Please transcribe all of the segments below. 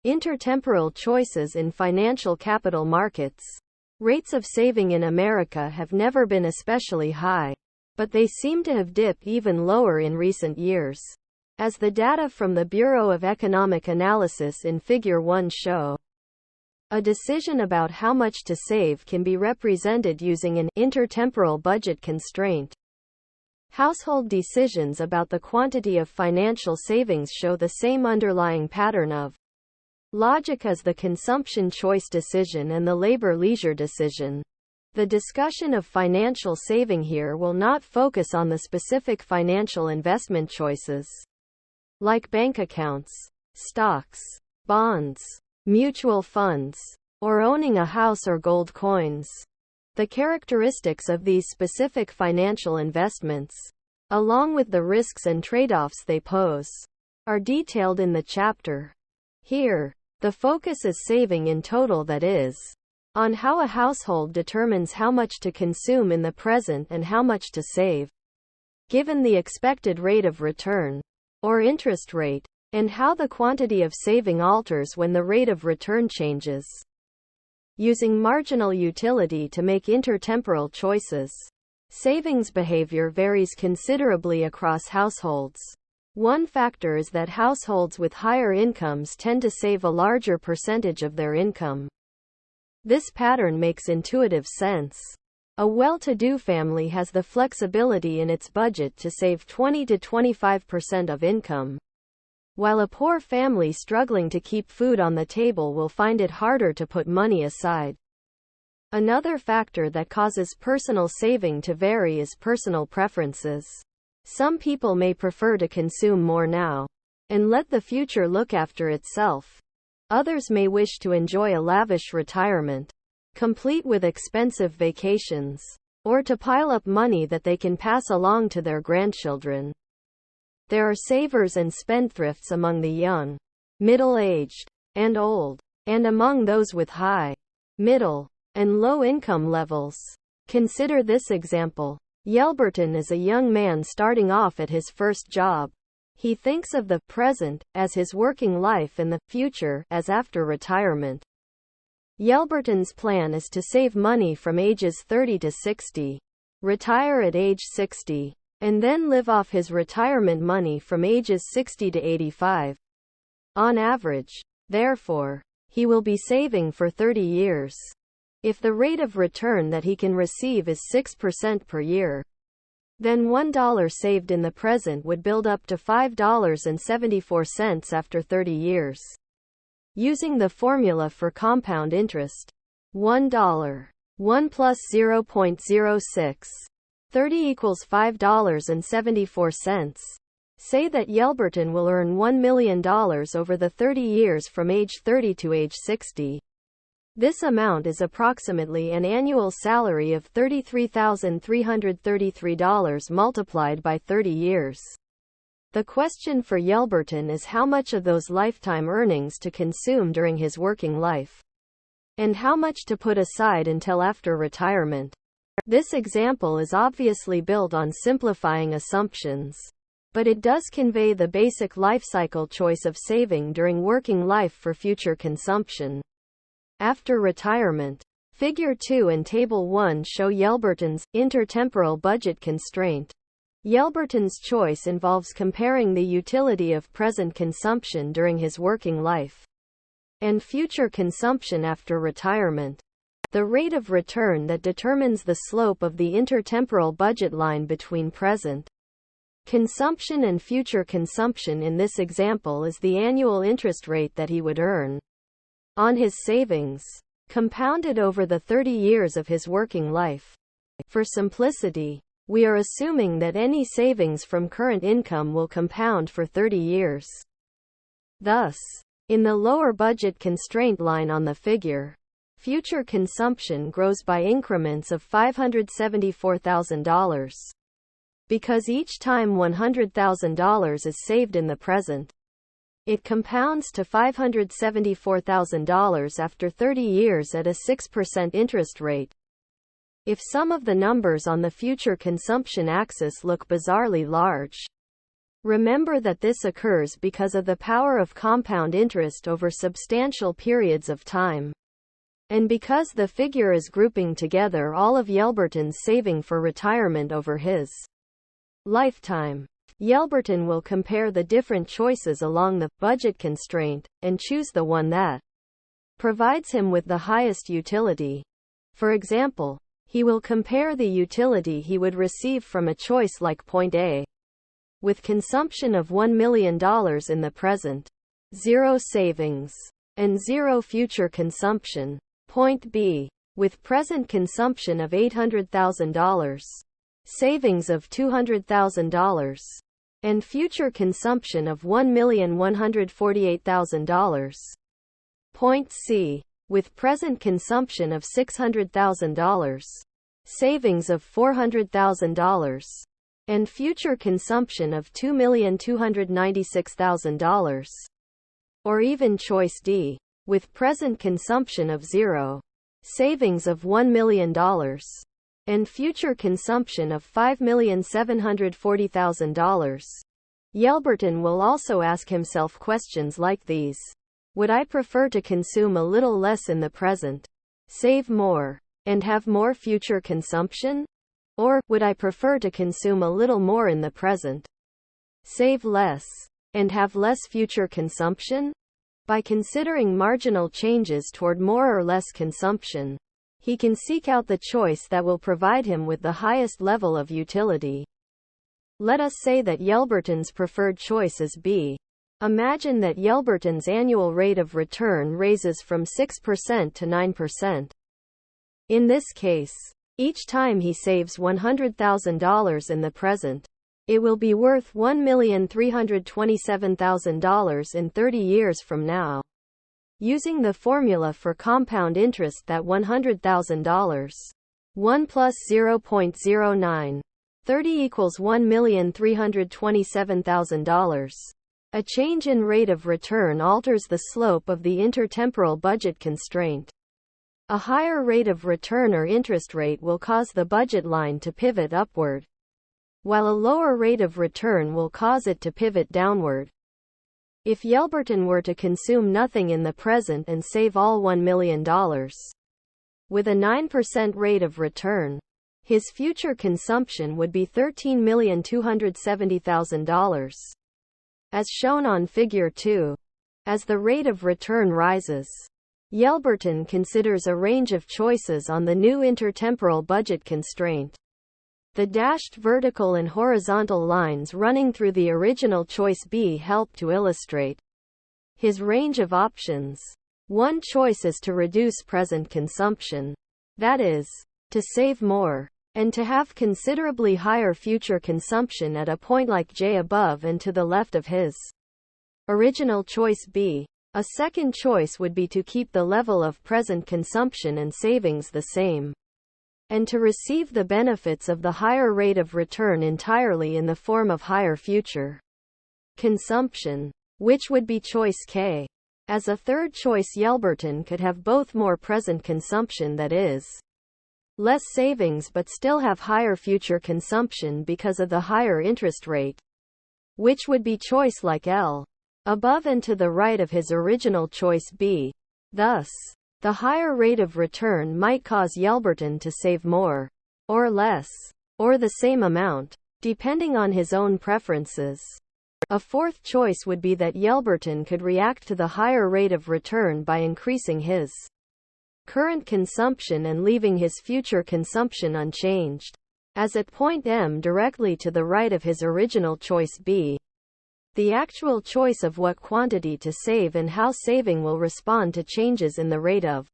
Intertemporal choices in financial capital markets. Rates of saving in America have never been especially high, but they seem to have dipped even lower in recent years, as the data from the Bureau of Economic Analysis in Figure 1 show. A decision about how much to save can be represented using an intertemporal budget constraint. Household decisions about the quantity of financial savings show the same underlying pattern of logic as the consumption choice decision and the labor-leisure decision. The discussion of financial saving here will not focus on the specific financial investment choices, like bank accounts, stocks, bonds, mutual funds, or owning a house or gold coins. The characteristics of these specific financial investments, along with the risks and trade-offs they pose, are detailed in the chapter. Here, the focus is saving in total, that is, on how a household determines how much to consume in the present and how much to save, given the expected rate of return, or interest rate, and how the quantity of saving alters when the rate of return changes. Using marginal utility to make intertemporal choices. Savings behavior varies considerably across households. One factor is that households with higher incomes tend to save a larger percentage of their income. This pattern makes intuitive sense. A well-to-do family has the flexibility in its budget to save 20 to 25% of income, while a poor family struggling to keep food on the table will find it harder to put money aside. Another factor that causes personal saving to vary is personal preferences. Some people may prefer to consume more now and let the future look after itself. Others may wish to enjoy a lavish retirement, complete with expensive vacations, or to pile up money that they can pass along to their grandchildren. There are savers and spendthrifts among the young, middle-aged, and old, and among those with high, middle, and low income levels. Consider this example. Yelberton is a young man starting off at his first job. He thinks of the present as his working life and the future as after retirement. Yelberton's plan is to save money from ages 30 to 60, retire at age 60, and then live off his retirement money from ages 60 to 85. On average, therefore, he will be saving for 30 years. If the rate of return that he can receive is 6% per year, then $1 saved in the present would build up to $5.74 after 30 years. Using the formula for compound interest, $1, 1 plus 0.06, 30 equals $5.74. Say that Yelberton will earn $1 million over the 30 years from age 30 to age 60. This amount is approximately an annual salary of $33,333 multiplied by 30 years. The question for Yelberton is how much of those lifetime earnings to consume during his working life, and how much to put aside until after retirement. This example is obviously built on simplifying assumptions, but it does convey the basic life cycle choice of saving during working life for future consumption. After retirement, Figure 2 and Table 1 show Yelberton's intertemporal budget constraint. Yelberton's choice involves comparing the utility of present consumption during his working life and future consumption after retirement. The rate of return that determines the slope of the intertemporal budget line between present consumption and future consumption in this example is the annual interest rate that he would earn on his savings, compounded over the 30 years of his working life. For simplicity, we are assuming that any savings from current income will compound for 30 years. Thus, in the lower budget constraint line on the figure, future consumption grows by increments of $574,000. Because each time $100,000 is saved in the present, it compounds to $574,000 after 30 years at a 6% interest rate. If some of the numbers on the future consumption axis look bizarrely large, Remember that this occurs because of the power of compound interest over substantial periods of time. And because the figure is grouping together all of Yelverton's saving for retirement over his lifetime. Yelverton will compare the different choices along the budget constraint and choose the one that provides him with the highest utility. For example, he will compare the utility he would receive from a choice like point A, with consumption of $1 million in the present, 0 savings, and 0 future consumption. Point B, with present consumption of $800,000, savings of $200,000, and future consumption of $1,148,000. Point C, with present consumption of $600,000, savings of $400,000, and future consumption of $2,296,000. Or even choice D, with present consumption of 0, savings of $1 million, and future consumption of $5,740,000. Yelverton will also ask himself questions like these. Would I prefer to consume a little less in the present, save more, and have more future consumption? Or, would I prefer to consume a little more in the present, save less, and have less future consumption? By considering marginal changes toward more or less consumption, he can seek out the choice that will provide him with the highest level of utility. Let us say that Yelverton's preferred choice is B. Imagine that Yelverton's annual rate of return raises from 6% to 9%. In this case, each time he saves $100,000 in the present, it will be worth $1,327,000 in 30 years from now. Using the formula for compound interest that $100,000, 1 plus 0.09, 30 equals $1,327,000. A change in rate of return alters the slope of the intertemporal budget constraint. A higher rate of return or interest rate will cause the budget line to pivot upward, while a lower rate of return will cause it to pivot downward. If Yelverton were to consume nothing in the present and save all $1 million, with a 9% rate of return, his future consumption would be $13,270,000. As shown on Figure 2. As the rate of return rises, Yelverton considers a range of choices on the new intertemporal budget constraint. The dashed vertical and horizontal lines running through the original choice B help to illustrate his range of options. One choice is to reduce present consumption, that is, to save more, and to have considerably higher future consumption at a point like J above and to the left of his original choice B. A second choice would be to keep the level of present consumption and savings the same, and to receive the benefits of the higher rate of return entirely in the form of higher future consumption, which would be choice K. As a third choice, Yelverton could have both more present consumption, that is, less savings, but still have higher future consumption because of the higher interest rate, which would be choice like L, above and to the right of his original choice B. Thus, the higher rate of return might cause Yelverton to save more, or less, or the same amount, depending on his own preferences. A fourth choice would be that Yelverton could react to the higher rate of return by increasing his current consumption and leaving his future consumption unchanged, as at point M directly to the right of his original choice B. The actual choice of what quantity to save and how saving will respond to changes in the rate of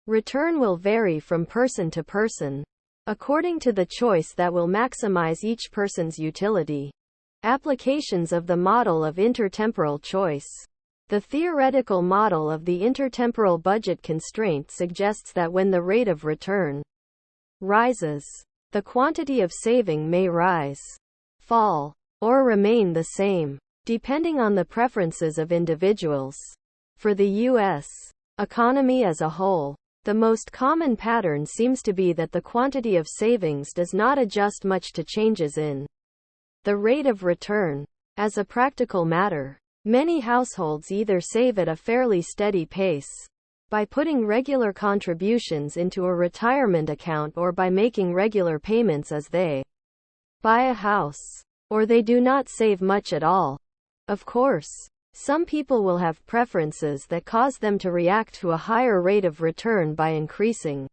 return will vary from person to person, according to the choice that will maximize each person's utility. Applications of the model of intertemporal choice. The theoretical model of the intertemporal budget constraint suggests that when the rate of return rises, the quantity of saving may rise, fall, or remain the same, depending on the preferences of individuals. For the U.S. economy as a whole, the most common pattern seems to be that the quantity of savings does not adjust much to changes in the rate of return. As a practical matter, many households either save at a fairly steady pace by putting regular contributions into a retirement account or by making regular payments as they buy a house, or they do not save much at all. Of course, some people will have preferences that cause them to react to a higher rate of return by increasing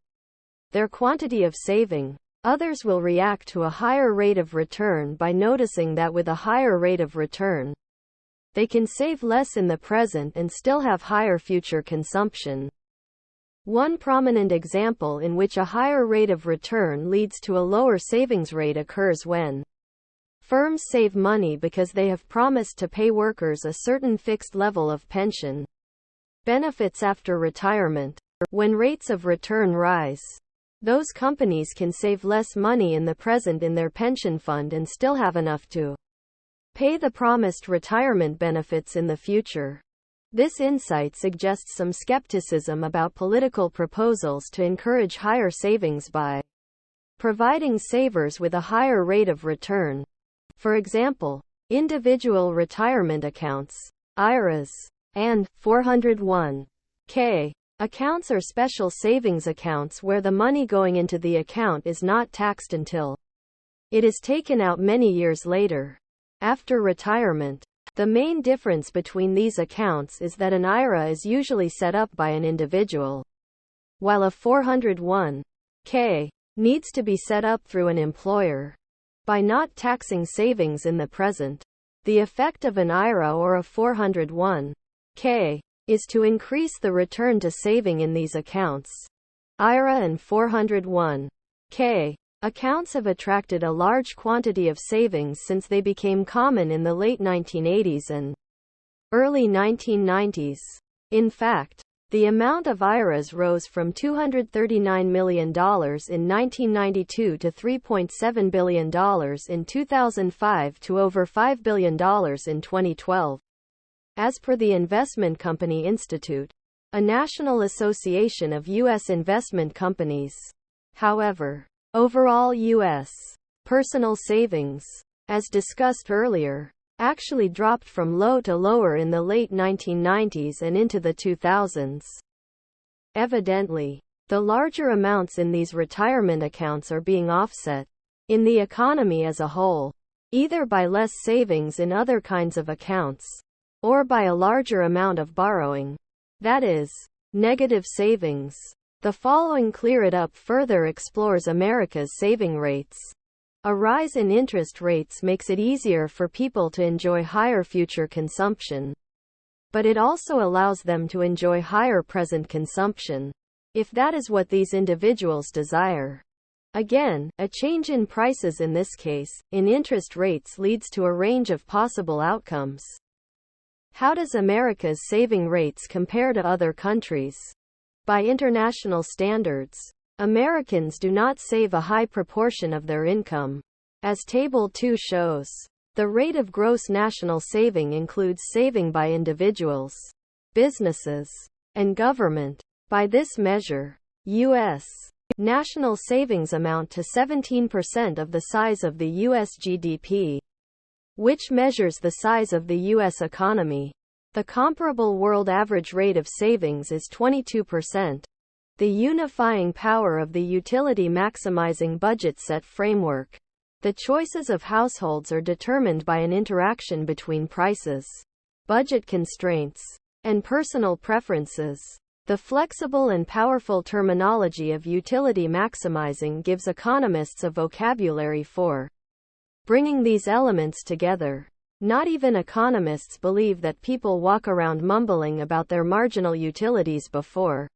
their quantity of saving. Others will react to a higher rate of return by noticing that with a higher rate of return, they can save less in the present and still have higher future consumption. One prominent example in which a higher rate of return leads to a lower savings rate occurs when firms save money because they have promised to pay workers a certain fixed level of pension benefits after retirement. When rates of return rise, those companies can save less money in the present in their pension fund and still have enough to pay the promised retirement benefits in the future. This insight suggests some skepticism about political proposals to encourage higher savings by providing savers with a higher rate of return. For example, individual retirement accounts, IRAs, and 401k accounts are special savings accounts where the money going into the account is not taxed until it is taken out many years later, after retirement. The main difference between these accounts is that an IRA is usually set up by an individual, while a 401k needs to be set up through an employer. By not taxing savings in the present, the effect of an IRA or a 401k is to increase the return to saving in these accounts. IRA and 401k accounts have attracted a large quantity of savings since they became common in the late 1980s and early 1990s. In fact, the amount of IRAs rose from $239 million in 1992 to $3.7 billion in 2005 to over $5 billion in 2012. As per the Investment Company Institute, a national association of U.S. investment companies. However, overall U.S. personal savings, as discussed earlier, actually dropped from low to lower in the late 1990s and into the 2000s. Evidently, the larger amounts in these retirement accounts are being offset, in the economy as a whole, either by less savings in other kinds of accounts, or by a larger amount of borrowing. That is, negative savings. The following Clear It Up further explores America's saving rates. A rise in interest rates makes it easier for people to enjoy higher future consumption. But it also allows them to enjoy higher present consumption, if that is what these individuals desire. Again, a change in prices, in this case, in interest rates, leads to a range of possible outcomes. How does America's saving rates compare to other countries? By international standards, Americans do not save a high proportion of their income. As Table 2 shows, the rate of gross national saving includes saving by individuals, businesses, and government. By this measure, U.S. national savings amount to 17% of the size of the U.S. GDP, which measures the size of the U.S. economy. The comparable world average rate of savings is 22%. The unifying power of the utility maximizing budget set framework. The choices of households are determined by an interaction between prices, budget constraints, and personal preferences. The flexible and powerful terminology of utility maximizing gives economists a vocabulary for bringing these elements together. Not even economists believe that people walk around mumbling about their marginal utilities before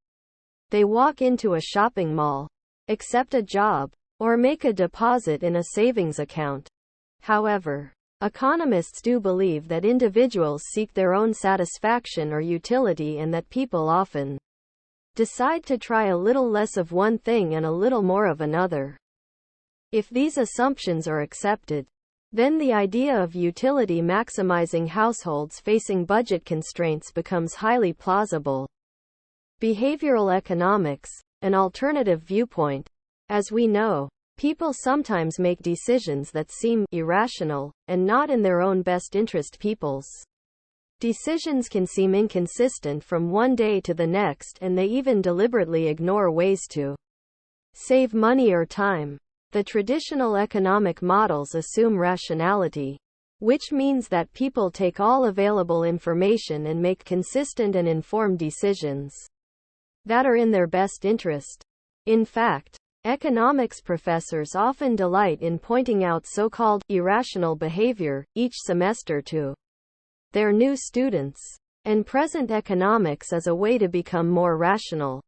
they walk into a shopping mall, accept a job, or make a deposit in a savings account. However, economists do believe that individuals seek their own satisfaction or utility, and that people often decide to try a little less of one thing and a little more of another. If these assumptions are accepted, then the idea of utility maximizing households facing budget constraints becomes highly plausible. Behavioral economics, an alternative viewpoint. As we know, People sometimes make decisions that seem irrational and not in their own best interest. People's decisions can seem inconsistent from one day to the next, and they even deliberately ignore ways to save money or time. The traditional economic models assume rationality, which means that people take all available information and make consistent and informed decisions that are in their best interest. In fact, economics professors often delight in pointing out so-called irrational behavior each semester to their new students, and present economics as a way to become more rational.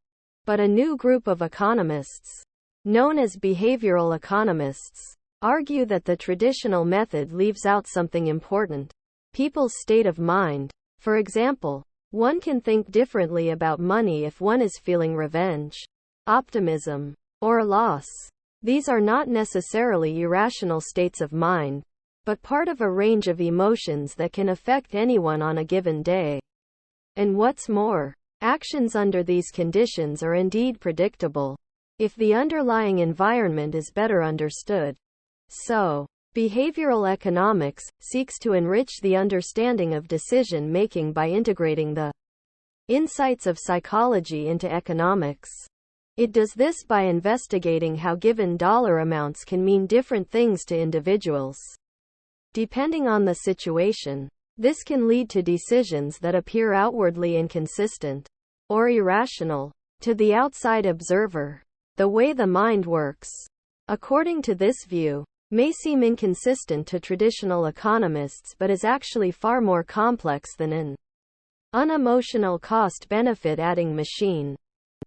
But a new group of economists, known as behavioral economists, argue that the traditional method leaves out something important: people's state of mind. For example, one can think differently about money if one is feeling revenge, optimism, or loss. These are not necessarily irrational states of mind, but part of a range of emotions that can affect anyone on a given day. And what's more, actions under these conditions are indeed predictable, if the underlying environment is better understood. So, behavioral economics seeks to enrich the understanding of decision-making by integrating the insights of psychology into economics. It does this by investigating how given dollar amounts can mean different things to individuals, depending on the situation. This can lead to decisions that appear outwardly inconsistent or irrational to the outside observer. The way the mind works, according to this view, may seem inconsistent to traditional economists, but is actually far more complex than an unemotional cost-benefit adding machine.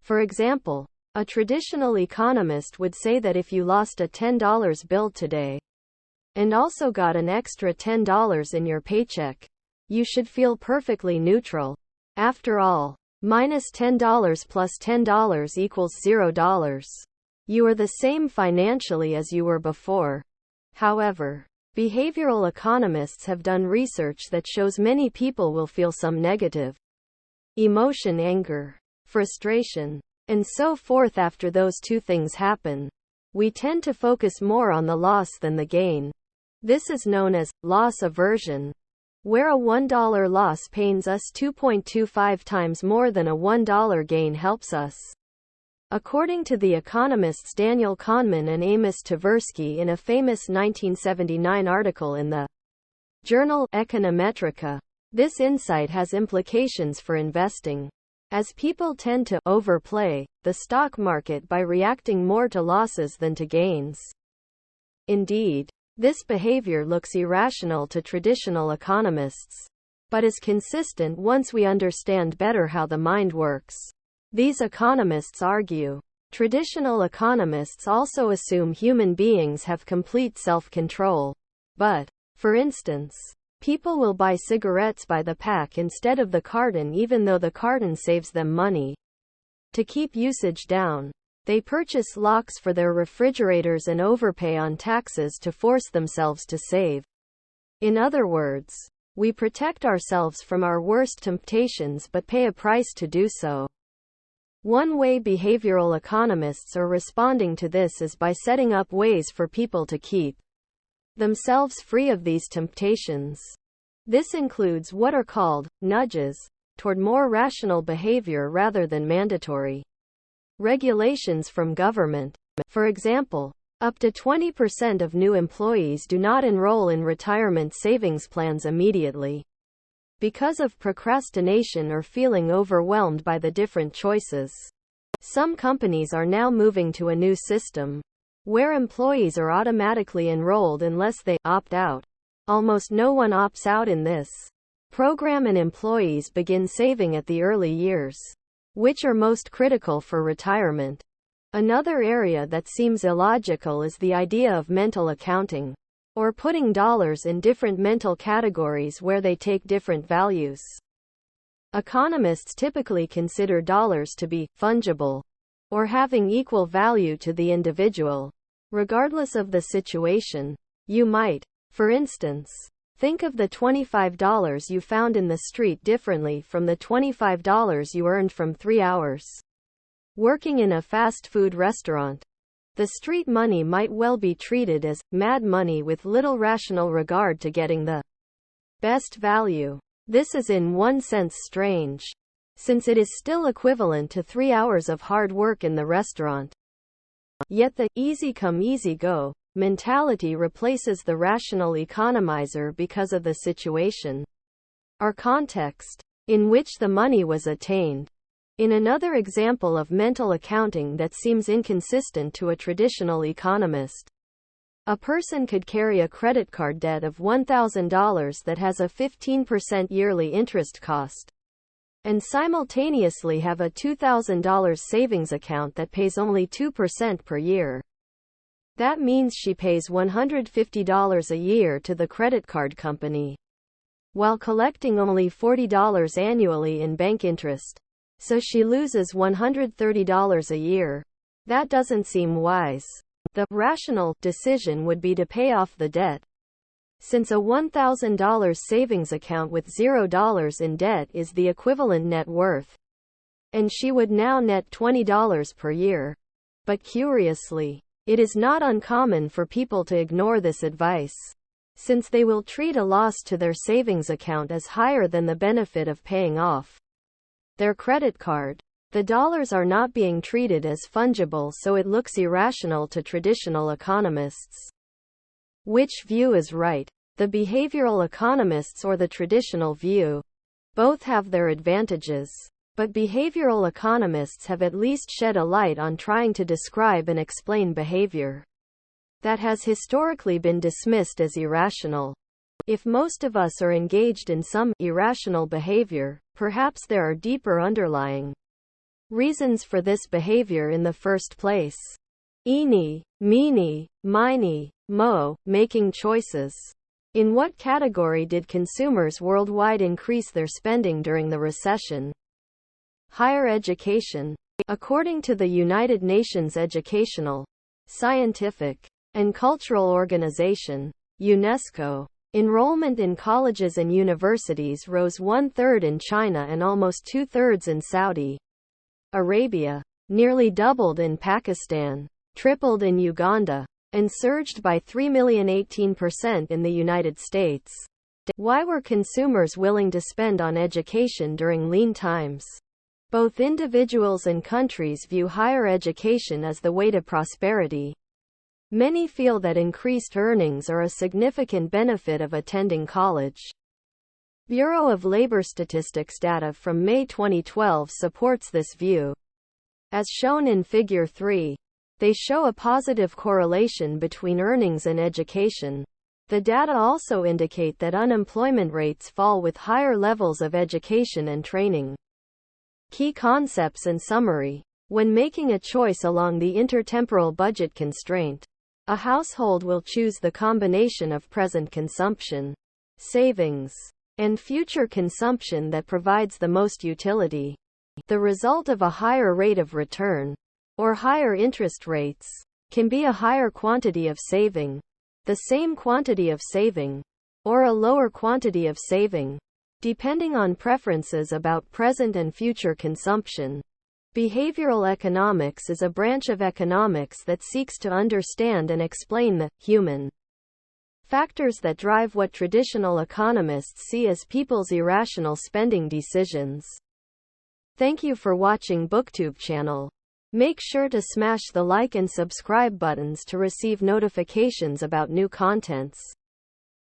For example, a traditional economist would say that if you lost a $10 bill today, and also got an extra $10 in your paycheck, you should feel perfectly neutral. After all, minus $10 plus $10 equals $0. You are the same financially as you were before. However, behavioral economists have done research that shows many people will feel some negative emotion, anger, frustration, and so forth after those two things happen. We tend to focus more on the loss than the gain. This is known as loss aversion, where a $1 loss pains us 2.25 times more than a $1 gain helps us. According to the economists Daniel Kahneman and Amos Tversky in a famous 1979 article in the journal Econometrica, this insight has implications for investing, as people tend to overplay the stock market by reacting more to losses than to gains. Indeed, this behavior looks irrational to traditional economists, but is consistent once we understand better how the mind works. These economists argue. Traditional economists also assume human beings have complete self-control. But, for instance, people will buy cigarettes by the pack instead of the carton even though the carton saves them money. To keep usage down, they purchase locks for their refrigerators and overpay on taxes to force themselves to save. In other words, we protect ourselves from our worst temptations but pay a price to do so. One way behavioral economists are responding to this is by setting up ways for people to keep themselves free of these temptations. This includes what are called nudges toward more rational behavior rather than mandatory regulations from government. For example, up to 20% of new employees do not enroll in retirement savings plans immediately because of procrastination or feeling overwhelmed by the different choices. Some companies are now moving to a new system where employees are automatically enrolled unless they opt out. Almost no one opts out in this program, and employees begin saving at the early years, which are most critical for retirement. Another area that seems illogical is the idea of mental accounting, or putting dollars in different mental categories where they take different values. Economists typically consider dollars to be fungible, or having equal value to the individual, regardless of the situation. You might, for instance, think of the $25 you found in the street differently from the $25 you earned from 3 hours working in a fast food restaurant. The street money might well be treated as mad money with little rational regard to getting the best value. This is in one sense strange, since it is still equivalent to 3 hours of hard work in the restaurant. Yet the easy come easy go mentality replaces the rational economizer because of the situation or context in which the money was attained. In another example of mental accounting that seems inconsistent to a traditional economist, a person could carry a credit card debt of $1,000 that has a 15% yearly interest cost, and simultaneously have a $2,000 savings account that pays only 2% per year. That means she pays $150 a year to the credit card company, while collecting only $40 annually in bank interest. So she loses $130 a year. That doesn't seem wise. The rational decision would be to pay off the debt, since a $1,000 savings account with $0 in debt is the equivalent net worth, and she would now net $20 per year. But curiously, it is not uncommon for people to ignore this advice, since they will treat a loss to their savings account as higher than the benefit of paying off their credit card. The dollars are not being treated as fungible, so it looks irrational to traditional economists. Which view is right? The behavioral economists or the traditional view? Both have their advantages, but behavioral economists have at least shed a light on trying to describe and explain behavior that has historically been dismissed as irrational. If most of us are engaged in some irrational behavior, perhaps there are deeper underlying reasons for this behavior in the first place. Eeny, meeny, miney, mo, making choices. In what category did consumers worldwide increase their spending during the recession? Higher education. According to the United Nations Educational, Scientific, and Cultural Organization, UNESCO, enrollment in colleges and universities rose 1/3 in China and almost 2/3 in Saudi Arabia, nearly doubled in Pakistan, tripled in Uganda, and surged by 3,018% in the United States. Why were consumers willing to spend on education during lean times? Both individuals and countries view higher education as the way to prosperity. Many feel that increased earnings are a significant benefit of attending college. Bureau of Labor Statistics data from May 2012 supports this view. As shown in Figure 3, they show a positive correlation between earnings and education. The data also indicate that unemployment rates fall with higher levels of education and training. Key concepts and summary. When making a choice along the intertemporal budget constraint, a household will choose the combination of present consumption, savings, and future consumption that provides the most utility. The result of a higher rate of return, or higher interest rates, can be a higher quantity of saving, the same quantity of saving, or a lower quantity of saving, depending on preferences about present and future consumption. Behavioral economics is a branch of economics that seeks to understand and explain the human factors that drive what traditional economists see as people's irrational spending decisions. Thank you for watching BookTube channel. Make sure to smash the like and subscribe buttons to receive notifications about new contents.